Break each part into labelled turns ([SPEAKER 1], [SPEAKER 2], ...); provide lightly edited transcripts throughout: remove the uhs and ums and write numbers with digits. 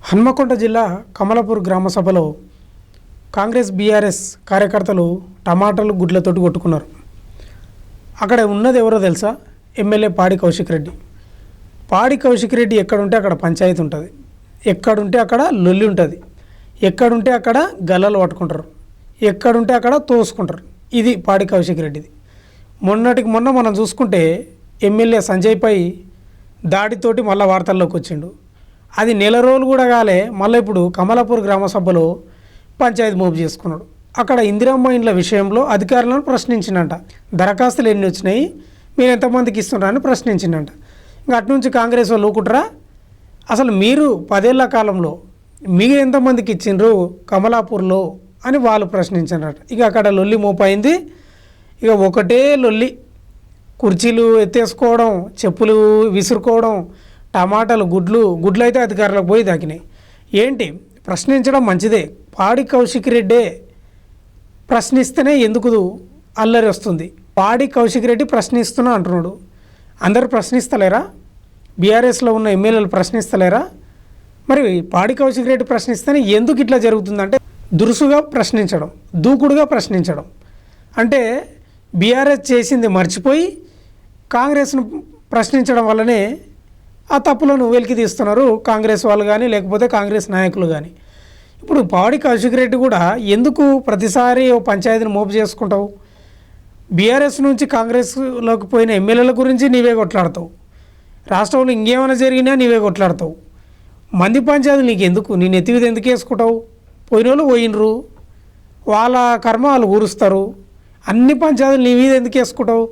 [SPEAKER 1] హన్మకొండ జిల్లా కమలాపూర్ గ్రామ సభలో కాంగ్రెస్ బీఆర్ఎస్ కార్యకర్తలు టమాటాలు గుడ్లతోటి కొట్టుకున్నారు. అక్కడ ఉన్నది ఎవరో తెలుసా? ఎమ్మెల్యే పాడి కౌశిక్ రెడ్డి. పాడి కౌశిక్ రెడ్డి ఎక్కడుంటే అక్కడ పంచాయతీ ఉంటుంది, ఎక్కడుంటే అక్కడ లొల్లి ఉంటుంది, ఎక్కడుంటే అక్కడ గల్లలు పట్టుకుంటారు, ఎక్కడుంటే అక్కడ తోసుకుంటారు. ఇది పాడి కౌశిక్ రెడ్డిది. మొన్నటికి మొన్న మనం చూసుకుంటే ఎమ్మెల్యే సంజయ్పై దాడితోటి మళ్ళీ వార్తల్లోకి వచ్చిండు. అది నెల రోజులు కూడా కాలే, మళ్ళీ ఇప్పుడు కమలాపూర్ గ్రామ సభలో పంచాయతీ మోపు చేసుకున్నాడు. అక్కడ ఇందిరమ్మ ఇండ్ల విషయంలో అధికారులను ప్రశ్నించిందంట. దరఖాస్తులు ఎన్ని వచ్చినాయి, మీరు ఎంతమందికి ఇస్తున్నారని ప్రశ్నించిందంట. ఇంకా అటు నుంచి కాంగ్రెస్ వాళ్ళు ఊకుట్రా, అసలు మీరు 10 ఏళ్ల కాలంలో మీరు ఎంతమందికి ఇచ్చిండ్రు కమలాపూర్లో అని వాళ్ళు ప్రశ్నించారట. ఇక అక్కడ లొల్లి మోపైంది. ఇక ఒకటే లొల్లి, కుర్చీలు ఎత్తేసుకోవడం, చెప్పులు విసురుకోవడం, టమాటాలు గుడ్లు అయితే అధికారులకు పోయి దాకినాయి. ఏంటి ప్రశ్నించడం మంచిదే, పాడి కౌశిక్ రెడ్డే ప్రశ్నిస్తేనే ఎందుకు అల్లరి వస్తుంది. పాడి కౌశిక్ రెడ్డి ప్రశ్నిస్తున్నా అంటున్నాడు. అందరూ ప్రశ్నిస్తలేరా? బీఆర్ఎస్లో ఉన్న ఎమ్మెల్యేలు ప్రశ్నిస్తలేరా? మరి పాడి కౌశిక్ రెడ్డి ప్రశ్నిస్తేనే ఎందుకు ఇట్లా జరుగుతుందంటే, దురుసుగా ప్రశ్నించడం, దూకుడుగా ప్రశ్నించడం. అంటే బీఆర్ఎస్ చేసింది మర్చిపోయి కాంగ్రెస్ను ప్రశ్నించడం వల్లనే ఆ తప్పులను వెలికి తీస్తున్నారు కాంగ్రెస్ వాళ్ళు కానీ, లేకపోతే కాంగ్రెస్ నాయకులు కానీ. ఇప్పుడు పాడి కౌశిక్ రెడ్డి కూడా ఎందుకు ప్రతిసారి పంచాయతీని మోపు చేసుకుంటావు? బీఆర్ఎస్ నుంచి కాంగ్రెస్లోకి పోయిన ఎమ్మెల్యేల గురించి నీవే కొట్లాడతావు, రాష్ట్రంలో ఇంకేమైనా జరిగినా నీవే కొట్లాడతావు. మంది పంచాయతీలు నీకు ఎందుకు? నీ నెత్తివిధి ఎందుకు వేసుకుంటావు? పోయిన వాళ్ళు పోయినరు, వాళ్ళ కర్మ వాళ్ళు ఊరుస్తారు. అన్ని పంచాయతీలు నీ మీద ఎందుకు వేసుకుంటావు?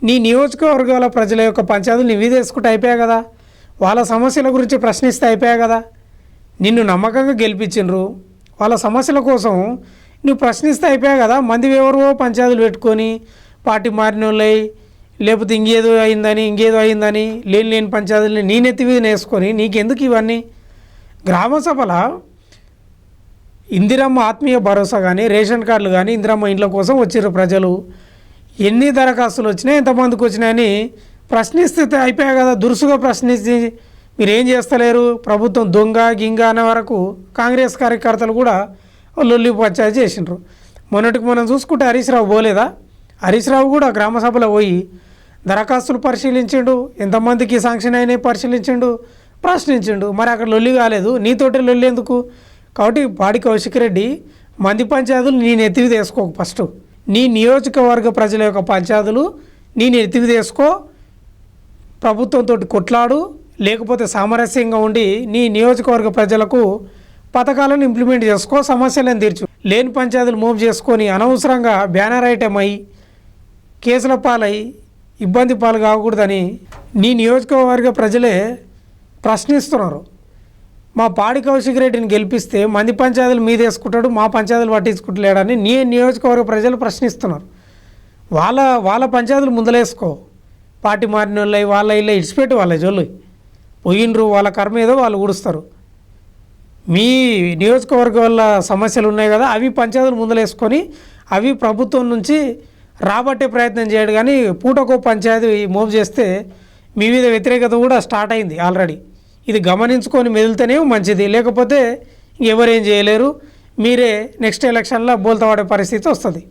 [SPEAKER 1] నీ నియోజకవర్గాల ప్రజల యొక్క పంచాయతీలు నీ మీద వేసుకుంటే అయిపోయా కదా, వాళ్ళ సమస్యల గురించి ప్రశ్నిస్తే అయిపోయా కదా. నిన్ను నమ్మకంగా గెలిపించిండ్రు, వాళ్ళ సమస్యల కోసం నువ్వు ప్రశ్నిస్తే అయిపోయా కదా. మంది ఎవరో పంచాయతీలు పెట్టుకొని పార్టీ మారిన వాళ్ళై, లేకపోతే ఇంకేదో అయిందని లేని పంచాయతీలని నీ నెత్తి మీద వేసుకొని నీకెందుకు ఇవన్నీ? గ్రామ సభల ఇందిరమ్మ ఆత్మీయ భరోసా కానీ, రేషన్ కార్డులు కానీ, ఇందిరమ్మ ఇండ్ల కోసం వచ్చిర్రు ప్రజలు. ఎన్ని దరఖాస్తులు వచ్చినాయి, ఎంతమందికి వచ్చినాయని ప్రశ్నిస్తే అయిపోయా కదా. దురుసుగా ప్రశ్నించి మీరేం చేస్తలేరు, ప్రభుత్వం దొంగ గింగ అనే వరకు కాంగ్రెస్ కార్యకర్తలు కూడా లొల్లి పంచాయతీ చేసిండ్రు. మొన్నటికి మనం చూసుకుంటే హరీష్ రావు పోలేదా? హరీష్ రావు కూడా గ్రామ సభలో పోయి దరఖాస్తులు పరిశీలించిండు, ఎంతమందికి శాంక్షన్ అయినాయి పరిశీలించిండు, ప్రశ్నించిండు. మరి అక్కడ లొల్లి కాలేదు, నీతోటి లొల్లి ఎందుకు? కాబట్టి పాడి కౌశిక్ రెడ్డి మంది పంచాయతీలు నీ నెత్తివి తీసుకోకు. ఫస్ట్ నీ నియోజకవర్గ ప్రజల యొక్క పంచాయతీలు నీ నెత్తివి తీసుకో, ప్రభుత్వంతో కొట్లాడు, లేకపోతే సామరస్యంగా ఉండి నీ నియోజకవర్గ ప్రజలకు పథకాలను ఇంప్లిమెంట్ చేసుకో, సమస్యలను తీర్చు. లేని పంచాయతీలు మూవ్ చేసుకొని అనవసరంగా బ్యానర్ ఐటమ్ అయ్యి కేసుల పాలై ఇబ్బంది పాలు కాకూడదని నీ నియోజకవర్గ ప్రజలే ప్రశ్నిస్తున్నారు. మా పాడి కౌశిక్ రెడ్డిని గెలిపిస్తే మంది పంచాయతీలు మీద వేసుకుంటాడు, మా పంచాయతీలు పట్టించుకుంటలేడని నీ నియోజకవర్గ ప్రజలు ప్రశ్నిస్తున్నారు. వాళ్ళ పంచాయతీలు ముందలేసుకో. పార్టీ మారిన వాళ్ళు వాళ్ళ ఇళ్ళ ఇడిచిపెట్టి వాళ్ళ జోళ్ళు పోయినరు, వాళ్ళ కర్మ ఏదో వాళ్ళు ఊడుస్తారు. మీ నియోజకవర్గం వల్ల సమస్యలు ఉన్నాయి కదా, అవి పంచాయతీలు ముందలేసుకొని అవి ప్రభుత్వం నుంచి రాబట్టే ప్రయత్నం చేయడు. కానీ పూటకో పంచాయతీ మూవ్ చేస్తే మీ మీద వ్యతిరేకత కూడా స్టార్ట్ అయింది ఆల్రెడీ. ఇది గమనించుకొని మెదిలితేనే మంచిది, లేకపోతే ఎవరేం చేయలేరు. మీరే నెక్స్ట్ ఎలక్షన్లో బోల్తా పడే పరిస్థితి వస్తుంది.